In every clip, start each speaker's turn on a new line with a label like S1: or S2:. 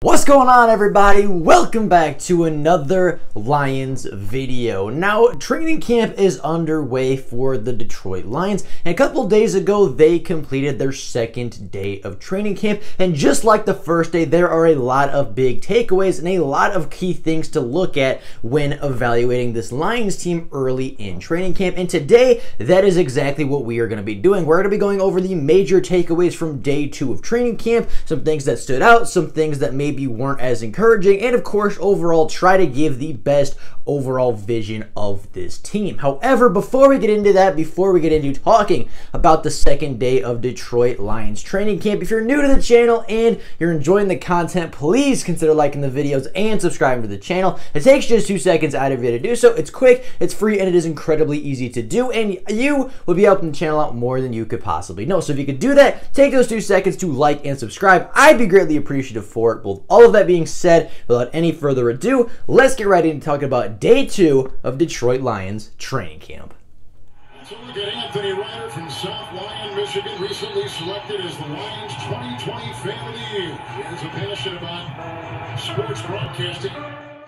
S1: What's going on, everybody? Welcome back to another Lions video. Now, training camp is underway for the Detroit Lions, and a couple days ago they completed their second day of training camp, and just like the first day, there are a lot of big takeaways and a lot of key things to look at when evaluating this Lions team early in training camp. And today, that is exactly what we are going to be doing. We're going to be going over the major takeaways from day 2 of training camp, some things that stood out, some things that maybe weren't as encouraging, and of course overall try to give the best overall vision of this team. However, before we get into that, before we get into talking about the second day of Detroit Lions training camp, if you're new to the channel and you're enjoying the content, please consider liking the videos and subscribing to the channel. It takes just 2 seconds out of you to do so. It's quick, it's free, and it is incredibly easy to do, and you will be helping the channel out more than you could possibly know. So if you could do that, take those 2 seconds to like and subscribe. I'd be greatly appreciative for it. Both all of that being said, without any further ado, let's get right into talking about day 2 of Detroit Lions training camp.
S2: So look at Anthony Ryder from South Lyon, Michigan, recently selected as the Lions 2020 Fan of the Year. He has a passion about sports broadcasting.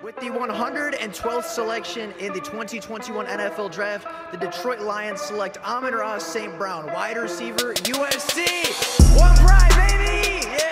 S3: With the 112th selection in the 2021 NFL Draft, the Detroit Lions select Amon-Ra St. Brown, wide receiver, USC. One pride, baby! Yeah!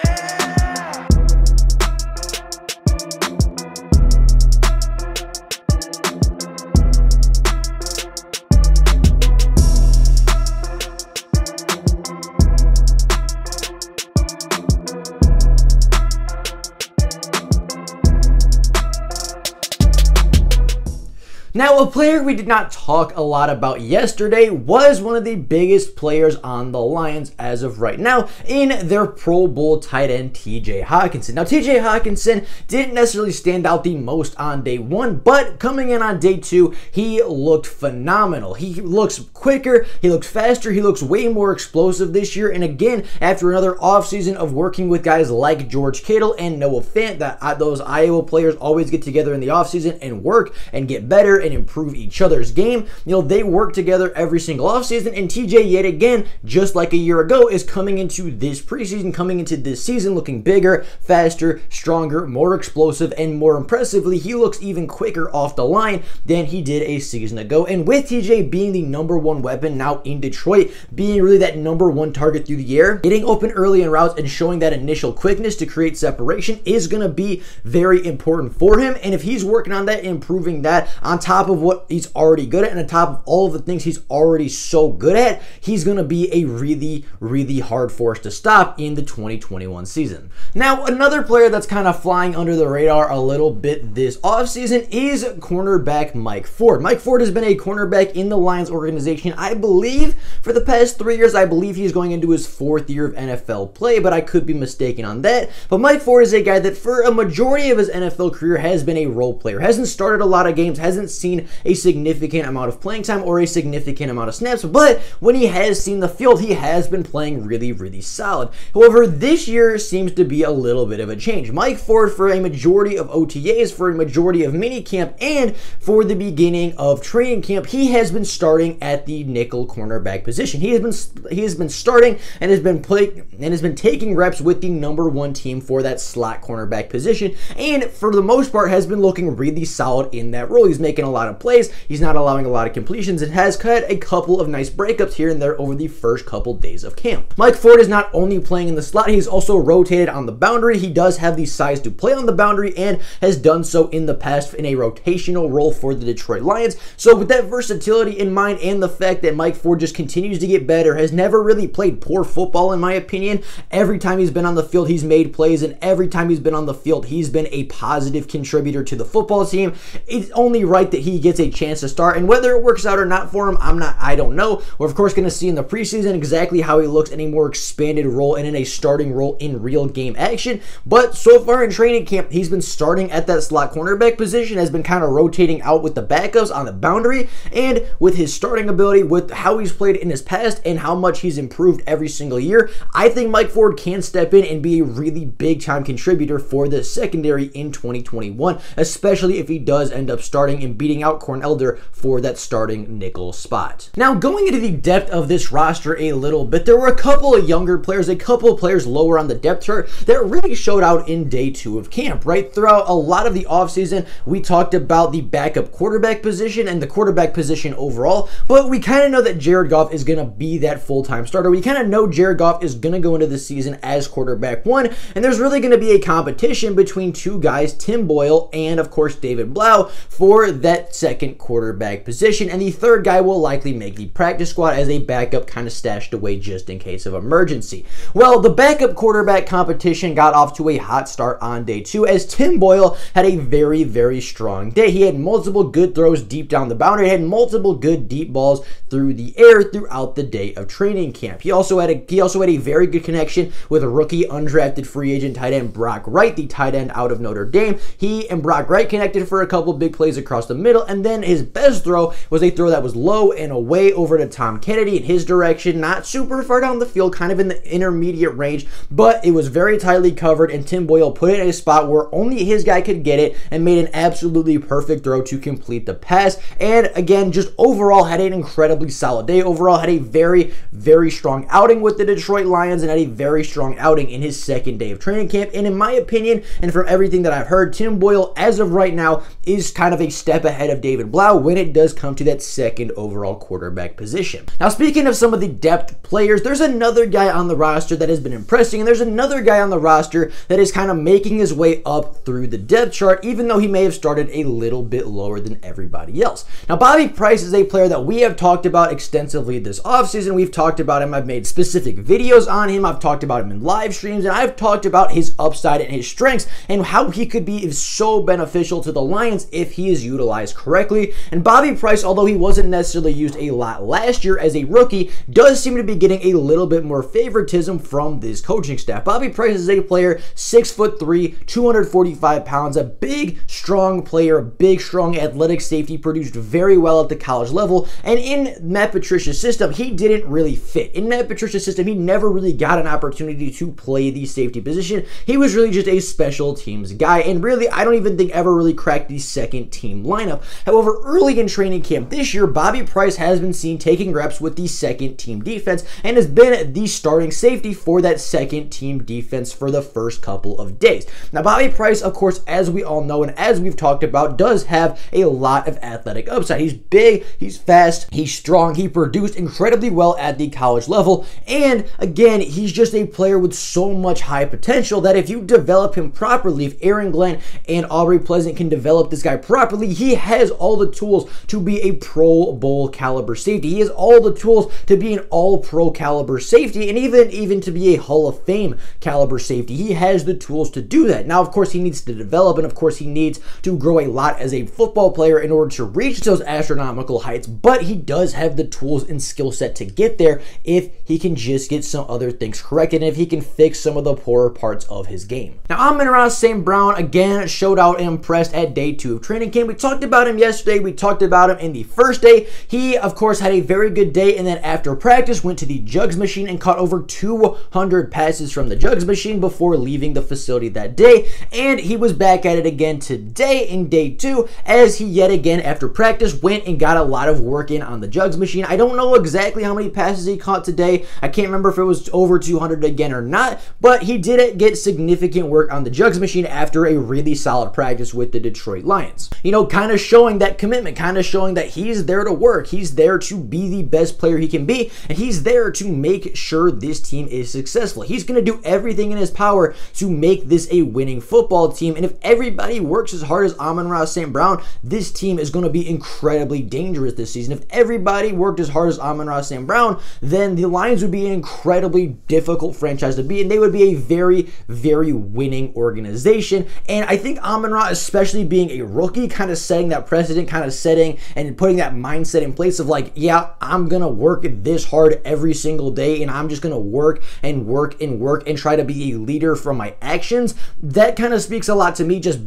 S1: Now, a player we did not talk a lot about yesterday was one of the biggest players on the Lions as of right now in their Pro Bowl tight end, TJ Hockenson. Now, TJ Hockenson didn't necessarily stand out the most on day 1, but coming in on day 2, he looked phenomenal. He looks quicker, he looks faster, he looks way more explosive this year. And again, after another offseason of working with guys like George Kittle and Noah Fant, that those Iowa players always get together in the offseason and work and get better and improve each other's game. You know, they work together every single offseason, and TJ, yet again, just like a year ago, is coming into this preseason, coming into this season looking bigger, faster, stronger, more explosive, and more impressively, he looks even quicker off the line than he did a season ago. And with TJ being the #1 weapon now in Detroit, being really that #1 target through the air, getting open early in routes and showing that initial quickness to create separation is going to be very important for him. And if he's working on that, improving that on top of what he's already good at, and on top of all of the things he's already so good at, he's going to be a really hard force to stop in the 2021 season. Now, another player that's kind of flying under the radar a little bit this offseason is cornerback Mike Ford. Mike Ford has been a cornerback in the Lions organization, I believe, for the past 3 years. I believe he's going into his 4th year of NFL play, but I could be mistaken on that. But Mike Ford is a guy that for a majority of his NFL career has been a role player, hasn't started a lot of games, hasn't seen a significant amount of playing time or a significant amount of snaps, but when he has seen the field, he has been playing really solid. However, this year seems to be a little bit of a change. Mike Ford, for a majority of OTAs, for a majority of minicamp, and for the beginning of training camp, he has been starting at the nickel cornerback position. He has been starting and has been taking reps with the #1 team for that slot cornerback position, and for the most part has been looking really solid in that role. He's making a lot of plays, he's not allowing a lot of completions, and has had a couple of nice breakups here and there over the first couple days of camp. Mike Ford is not only playing in the slot, he's also rotated on the boundary. He does have the size to play on the boundary and has done so in the past in a rotational role for the Detroit Lions. So with that versatility in mind and the fact that Mike Ford just continues to get better, has never really played poor football in my opinion. Every time he's been on the field, he's made plays, and every time he's been on the field, he's been a positive contributor to the football team. It's only right that he gets a chance to start, and whether it works out or not for him, I don't know. We're of course going to see in the preseason exactly how he looks in a more expanded role and in a starting role in real game action. But so far in training camp, he's been starting at that slot cornerback position, has been kind of rotating out with the backups on the boundary, and with his starting ability, with how he's played in his past and how much he's improved every single year, I think Mike Ford can step in and be a really big time contributor for the secondary in 2021, especially if he does end up starting and being beating out Corn Elder for that starting nickel spot. Now, going into the depth of this roster a little bit, there were a couple of younger players, a couple of players lower on the depth chart that really showed out in day 2 of camp, right? Throughout a lot of the offseason, we talked about the backup quarterback position and the quarterback position overall, but we kind of know that Jared Goff is going to be that full-time starter. We kind of know Jared Goff is going to go into the season as quarterback 1, and there's really going to be a competition between 2 guys, Tim Boyle and, of course, David Blau, for that second quarterback position, and the third guy will likely make the practice squad as a backup kind of stashed away just in case of emergency. Well, the backup quarterback competition got off to a hot start on day 2 as Tim Boyle had a very, very strong day. He had multiple good throws deep down the boundary, had multiple good deep balls through the air throughout the day of training camp. He also had a very good connection with a rookie undrafted free agent tight end Brock Wright, the tight end out of Notre Dame. He and Brock Wright connected for a couple big plays across the middle, and then his best throw was a throw that was low and away over to Tom Kennedy in his direction, not super far down the field, kind of in the intermediate range, but it was very tightly covered, and Tim Boyle put it in a spot where only his guy could get it and made an absolutely perfect throw to complete the pass. And again, just overall had an incredibly solid day. Overall had a very, very strong outing with the Detroit Lions and had a very strong outing in his second day of training camp. And in my opinion, and from everything that I've heard, Tim Boyle, as of right now, is kind of a step ahead of David Blau when it does come to that second overall quarterback position. Now, speaking of some of the depth players, there's another guy on the roster that has been impressing, and there's another guy on the roster that is kind of making his way up through the depth chart, even though he may have started a little bit lower than everybody else. Now, Bobby Price is a player that we have talked about extensively this offseason. We've talked about him. I've made specific videos on him. I've talked about him in live streams, and I've talked about his upside and his strengths and how he could be so beneficial to the Lions if he is utilized correctly. And Bobby Price, although he wasn't necessarily used a lot last year as a rookie, does seem to be getting a little bit more favoritism from this coaching staff. Bobby Price is a player, 6'3", 245 pounds, a big, strong player, a big, strong athletic safety, produced very well at the college level. And in Matt Patricia's system, he didn't really fit. In Matt Patricia's system, he never really got an opportunity to play the safety position. He was really just a special teams guy, and really, I don't even think ever really cracked the second team lineup. However, early in training camp this year, Bobby Price has been seen taking reps with the second team defense and has been the starting safety for that second team defense for the first couple of days. Now, Bobby Price, of course, as we all know and as we've talked about, does have a lot of athletic upside. He's big, he's fast, he's strong, he produced incredibly well at the college level, and again, he's just a player with so much high potential that if you develop him properly, if Aaron Glenn and Aubrey Pleasant can develop this guy properly, he has all the tools to be a Pro Bowl caliber safety. He has all the tools to be an all-pro caliber safety, and even to be a Hall of Fame caliber safety. He has the tools to do that. Now, of course, he needs to develop, and of course, he needs to grow a lot as a football player in order to reach those astronomical heights, but he does have the tools and skill set to get there if he can just get some other things corrected and if he can fix some of the poorer parts of his game. Now, Amon-Ra St. Brown, again, showed out and impressed at day 2 of training camp. We talked about him yesterday. We talked about him in the first day. He, of course, had a very good day, and then after practice, went to the jugs machine and caught over 200 passes from the jugs machine before leaving the facility that day, and he was back at it again today in day 2 as he yet again, after practice, went and got a lot of work in on the jugs machine. I don't know exactly how many passes he caught today. I can't remember if it was over 200 again or not, but he did get significant work on the jugs machine after a really solid practice with the Detroit Lions. You know, kind of showing that commitment, kind of showing that he's there to work. He's there to be the best player he can be, and he's there to make sure this team is successful. He's going to do everything in his power to make this a winning football team, and if everybody works as hard as Amon-Ra St. Brown, this team is going to be incredibly dangerous this season. If everybody worked as hard as Amon-Ra St. Brown, then the Lions would be an incredibly difficult franchise to beat, and they would be a very, very winning organization. And I think Amon-Ra, especially being a rookie, kind of setting that precedent, kind of setting and putting that mindset in place of like, yeah, I'm going to work this hard every single day, and I'm just going to work and work and work and try to be a leader from my actions. That kind of speaks a lot to me, just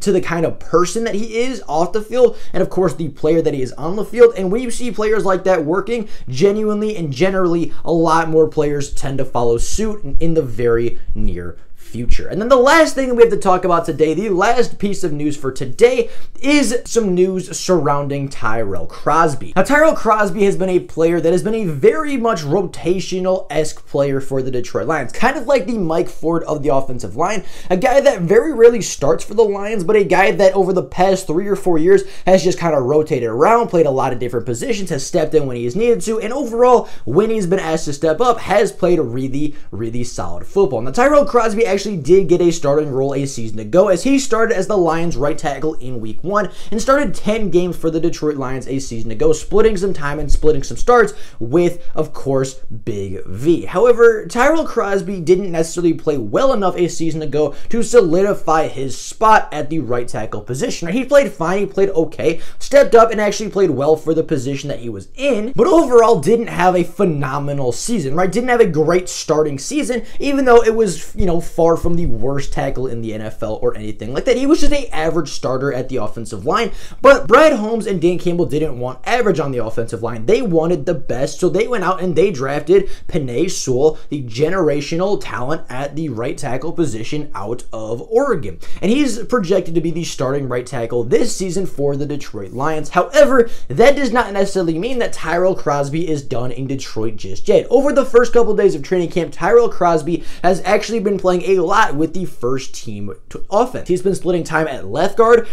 S1: to the kind of person that he is off the field, and of course the player that he is on the field. And when you see players like that working genuinely and generally, a lot more players tend to follow suit in the very near future. And then the last thing we have to talk about today, the last piece of news for today, is some news surrounding Tyrell Crosby. Now, Tyrell Crosby has been a player that has been a very much rotational-esque player for the Detroit Lions, kind of like the Mike Ford of the offensive line, a guy that very rarely starts for the Lions, but a guy that over the past 3 or 4 years has just kind of rotated around, played a lot of different positions, has stepped in when he has needed to, and overall, when he's been asked to step up, has played a really, really solid football. Now, Tyrell Crosby actually did get a starting role a season ago, as he started as the Lions right tackle in week 1 and started 10 games for the Detroit Lions a season ago, splitting some time and splitting some starts with, of course, Big V. However, Tyrell Crosby didn't necessarily play well enough a season ago to solidify his spot at the right tackle position. He played fine, he played okay, stepped up and actually played well for the position that he was in, but overall didn't have a phenomenal season, right? Didn't have a great starting season, even though it was, far from the worst tackle in the NFL or anything like that. He was just an average starter at the offensive line, but Brad Holmes and Dan Campbell didn't want average on the offensive line. They wanted the best, so they went out and they drafted Penei Sewell, the generational talent at the right tackle position out of Oregon. And he's projected to be the starting right tackle this season for the Detroit Lions. However, that does not necessarily mean that Tyrell Crosby is done in Detroit just yet. Over the first couple days of training camp, Tyrell Crosby has actually been playing a lot with the first team offense. He's been splitting time at left guard,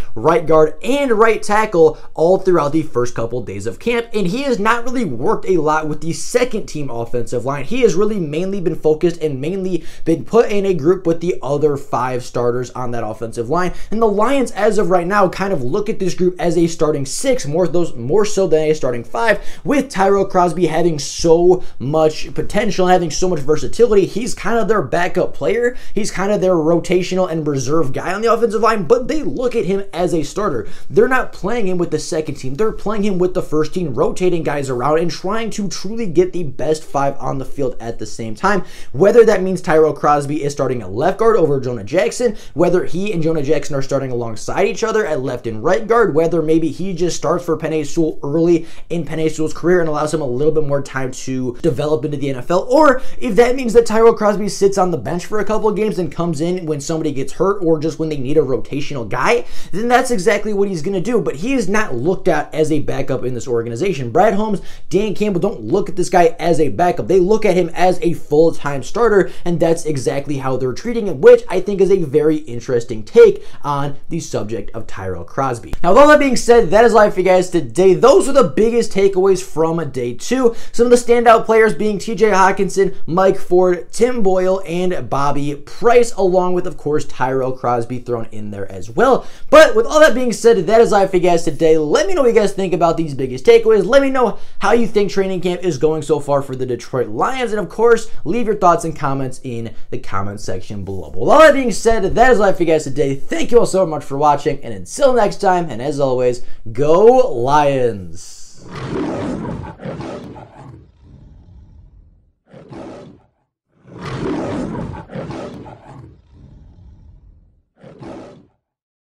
S1: and right tackle all throughout the first couple days of camp, and he has not really worked a lot with the second team offensive line. He has really mainly been focused and mainly been put in a group with the other 5 starters on that offensive line, and the Lions, as of right now, kind of look at this group as a starting 6, more so than a starting 5, with Tyrell Crosby having so much potential, having so much versatility. He's kind of their backup player. He's kind of their rotational and reserve guy on the offensive line, but they look at him as a starter. They're not playing him with the second team. They're playing him with the first team, rotating guys around and trying to truly get the best 5 on the field at the same time. Whether that means Tyrell Crosby is starting at left guard over Jonah Jackson, whether he and Jonah Jackson are starting alongside each other at left and right guard, whether maybe he just starts for Penei Sewell early in Penei Sewell's career and allows him a little bit more time to develop into the NFL, or if that means that Tyrell Crosby sits on the bench for a couple of games and comes in when somebody gets hurt or just when they need a rotational guy, then that's exactly what he's going to do. But he is not looked at as a backup in this organization. Brad Holmes, Dan Campbell don't look at this guy as a backup. They look at him as a full-time starter, and that's exactly how they're treating him, which I think is a very interesting take on the subject of Tyrell Crosby. Now, with all that being said, that is live for you guys today. Those are the biggest takeaways from day 2. Some of the standout players being TJ Hockenson, Mike Ford, Tim Boyle, and Bobby Price, along with, of course, Tyrell Crosby thrown in there as well. But with all that being said, that is live for you guys today. Let me know what you guys think about these biggest takeaways. Let me know how you think training camp is going so far for the Detroit Lions. And of course, leave your thoughts and comments in the comment section below. But with all that being said, that is live for you guys today. Thank you all so much for watching. And until next time, and as always, go Lions!